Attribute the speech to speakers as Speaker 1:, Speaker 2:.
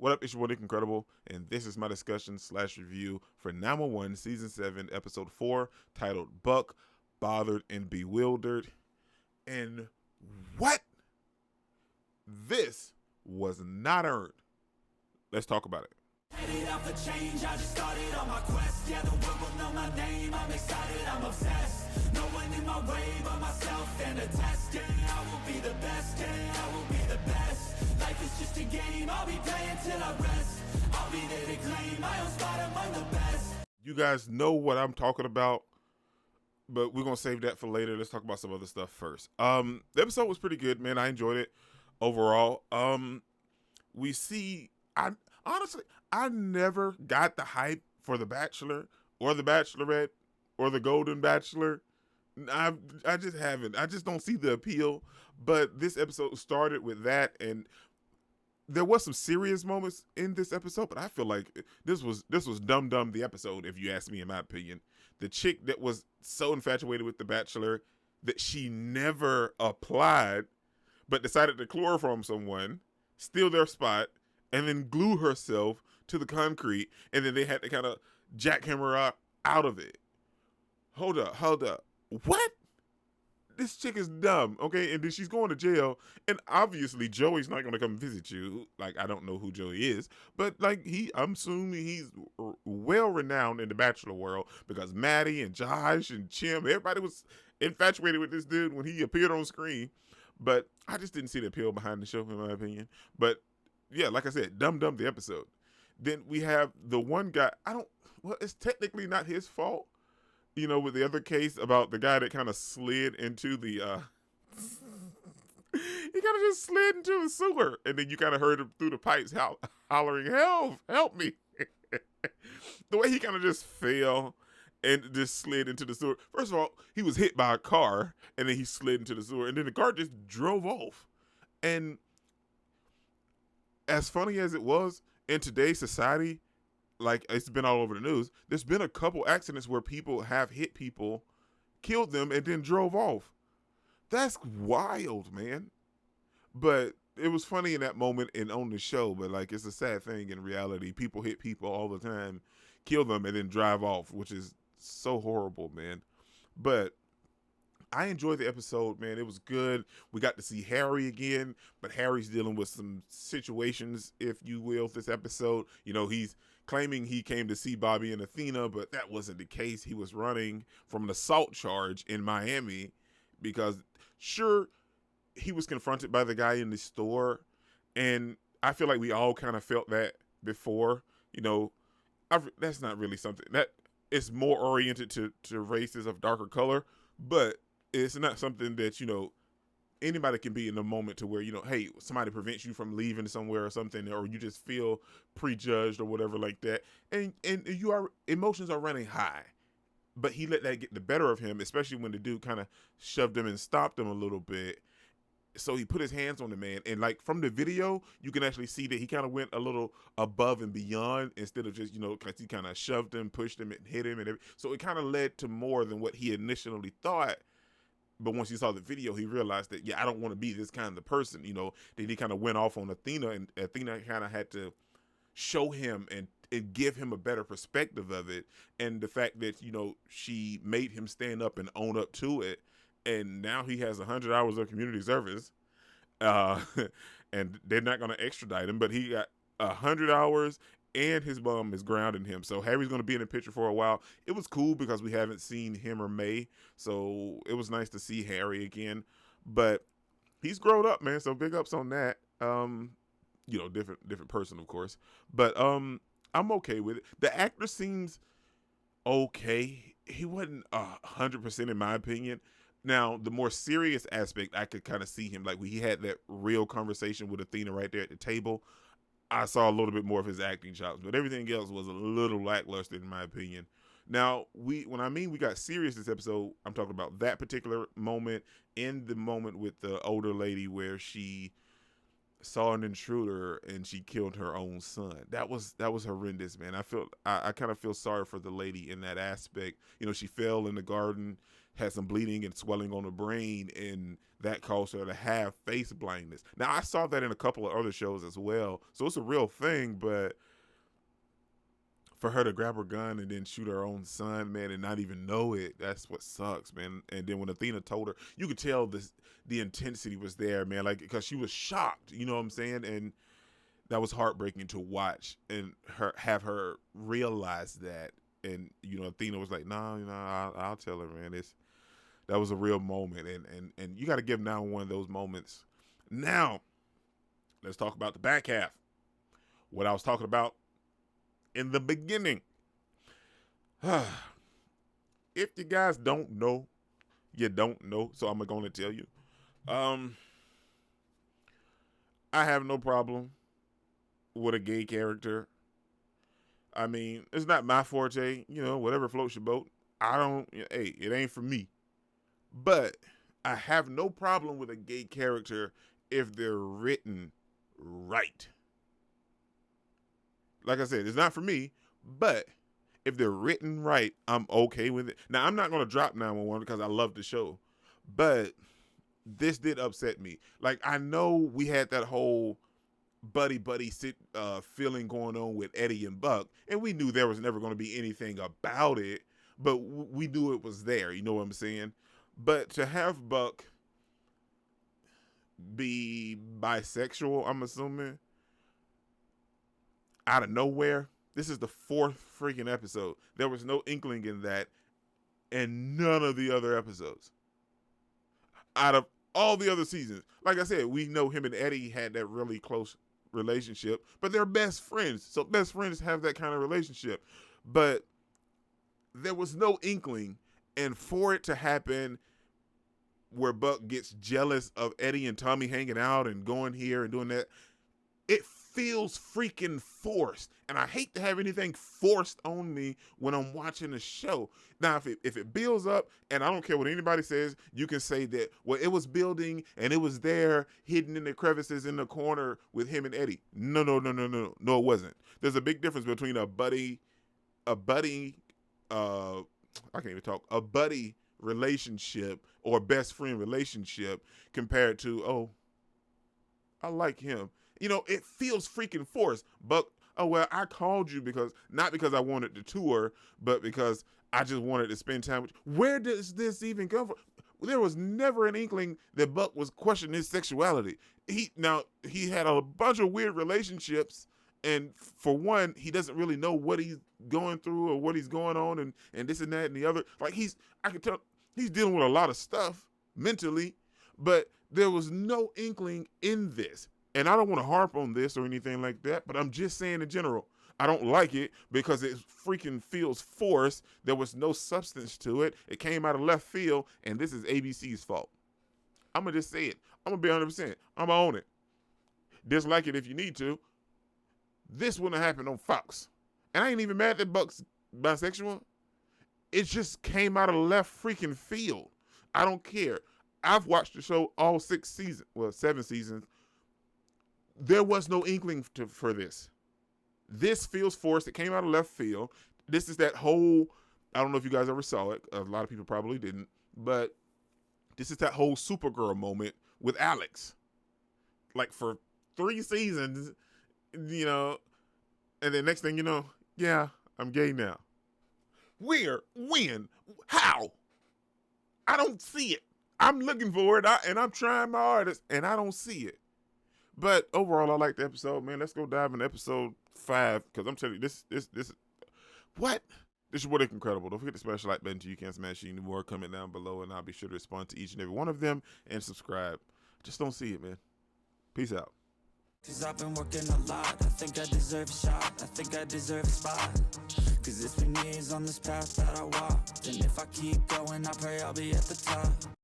Speaker 1: What up? It's your boy Nick Incredible, and this is my discussion slash review for 911 Season 7, Episode 4, titled Buck, Bothered, and Bewildered. And what? This was not earned. Let's talk about it.
Speaker 2: Headed out for change, I just started on my quest. Yeah, the world will know my name, I'm excited, I'm obsessed. No one in my way but myself and a test. Yeah, I will be the best, yeah, I will be the best. Life is just a game, I'll be playing till I rest. I'll be there to claim my own spot among the best.
Speaker 1: You guys know what I'm talking about, but we're going to save that for later. Let's talk about some other stuff first. The episode was pretty good, man. I enjoyed it overall. We see... Honestly, I never got the hype for The Bachelor or The Bachelorette or The Golden Bachelor. I just haven't. I just don't see the appeal. But this episode started with that, and there was some serious moments in this episode. But I feel like this was dumb the episode, if you ask me, in my opinion. The chick that was so infatuated with The Bachelor that she never applied, but decided to chloroform someone, steal their spot, and then glue herself to the concrete, and then they had to kind of jackhammer out of it. Hold up. What? This chick is dumb, okay? And then she's going to jail, and obviously Joey's not going to come visit you. Like, I don't know who Joey is, but like I'm assuming he's well-renowned in the Bachelor world because Maddie and Josh and Chim, everybody was infatuated with this dude when he appeared on screen. But I just didn't see the appeal behind the show, in my opinion. But yeah, like I said, dumb the episode. Then we have the one guy, it's technically not his fault, with the other case about the guy that kind of slid into the, he kind of just slid into the sewer, and then you kind of heard him through the pipes hollering, help me. The way he kind of just fell and just slid into the sewer. First of all, he was hit by a car, and then he slid into the sewer, and then the car just drove off. And as funny as it was, in today's society, like it's been all over the news, there's been a couple accidents where people have hit people, killed them, and then drove off. That's wild, man. But it was funny in that moment and on the show, but like it's a sad thing in reality. People hit people all the time, kill them, and then drive off, which is so horrible, man. But I enjoyed the episode, man. It was good. We got to see Harry again, but Harry's dealing with some situations, if you will, this episode. He's claiming he came to see Bobby and Athena, but that wasn't the case. He was running from an assault charge in Miami because, sure, he was confronted by the guy in the store, and I feel like we all kind of felt that before. That's not really something that is more oriented to races of darker color, but it's not something that, anybody can be in the moment to where, hey, somebody prevents you from leaving somewhere or something, or you just feel prejudged or whatever like that. And emotions are running high. But he let that get the better of him, especially when the dude kind of shoved him and stopped him a little bit. So he put his hands on the man, and like from the video, you can actually see that he kind of went a little above and beyond instead of just, because he kind of shoved him, pushed him, and hit him, and everything. So it kind of led to more than what he initially thought. But once he saw the video, he realized that, I don't want to be this kind of person, Then he kind of went off on Athena, and Athena kind of had to show him and give him a better perspective of it. And the fact that, she made him stand up and own up to it. And now he has 100 hours of community service. And they're not going to extradite him, but he got 100 hours and his bum is grounding him. So Harry's going to be in the picture for a while. It was cool because we haven't seen him or May. So it was nice to see Harry again. But he's grown up, man. So big ups on that. Different person, of course. But I'm okay with it. The actor seems okay. He wasn't 100% in my opinion. Now, the more serious aspect, I could kind of see him. Like, he had that real conversation with Athena right there at the table. I saw a little bit more of his acting chops, but everything else was a little lackluster in my opinion. Now, when we got serious this episode, I'm talking about that particular moment, in the moment with the older lady where she saw an intruder and she killed her own son. That was horrendous, man. I kind of feel sorry for the lady in that aspect. She fell in the garden. had some bleeding and swelling on the brain, and that caused her to have face blindness. Now, I saw that in a couple of other shows as well, so it's a real thing, but for her to grab her gun and then shoot her own son, man, and not even know it, that's what sucks, man. And then when Athena told her, you could tell the intensity was there, man, like, because she was shocked, you know what I'm saying? And that was heartbreaking to watch and have her realize that. And, you know, Athena was like, no, you know, I'll tell her, man. That was a real moment. And you got to give now one of those moments. Now, let's talk about the back half. What I was talking about in the beginning. If you guys don't know, you don't know. So I'm going to tell you. I have no problem with a gay character. I mean, it's not my forte, you know, whatever floats your boat. Hey, it ain't for me. But I have no problem with a gay character if they're written right. Like I said, it's not for me, but if they're written right, I'm okay with it. Now, I'm not going to drop 911 because I love the show, but this did upset me. Like, I know we had that whole buddy feeling going on with Eddie and Buck, and we knew there was never going to be anything about it, but we knew it was there, you know what I'm saying? But to have Buck be bisexual, I'm assuming, out of nowhere, this is the 4th freaking episode. There was no inkling in that, and none of the other episodes. Out of all the other seasons, like I said, we know him and Eddie had that really close relationship, but they're best friends. So best friends have that kind of relationship. But there was no inkling, and for it to happen where Buck gets jealous of Eddie and Tommy hanging out and going here and doing that, it feels freaking forced. And I hate to have anything forced on me when I'm watching a show. Now, if it builds up, and I don't care what anybody says, you can say that, well, it was building and it was there hidden in the crevices in the corner with him and Eddie. No, it wasn't. There's a big difference between a buddy relationship or best friend relationship compared to, oh, I like him. You know, it feels freaking forced. But, oh, well, I called you not because I wanted to tour, but because I just wanted to spend time with you. Where does this even come from? There was never an inkling that Buck was questioning his sexuality. He had a bunch of weird relationships, and for one, he doesn't really know what he's going through or what he's going on and this and that and the other. Like, I could tell he's dealing with a lot of stuff mentally, but there was no inkling in this. And I don't want to harp on this or anything like that, but I'm just saying in general, I don't like it because it freaking feels forced. There was no substance to it. It came out of left field, and this is ABC's fault. I'm going to just say it. I'm going to be 100%. I'm going to own it. Dislike it if you need to. This wouldn't have happened on Fox. And I ain't even mad that Buck's bisexual. It just came out of left freaking field. I don't care. I've watched the show all 7 seasons. There was no inkling for this. This feels forced. It came out of left field. This is that whole, I don't know if you guys ever saw it. A lot of people probably didn't. But this is that whole Supergirl moment with Alex. Like for 3 seasons, you know, and then next thing you know, yeah, I'm gay now. Where? When? How? I don't see it. I'm looking for it, and I'm trying my hardest, and I don't see it. But overall, I like the episode, man. Let's go dive into episode 5, because I'm telling you, this what? This is what is incredible. Don't forget to smash the like button so you can smash any more. Comment down below, and I'll be sure to respond to each and every one of them and subscribe. Just don't see it, man. Peace out.
Speaker 2: Cause I've been working a lot. I think I deserve a shot. I think I deserve a spot. Cause it's been years on this path that I walked. And if I keep going, I pray I'll be at the top.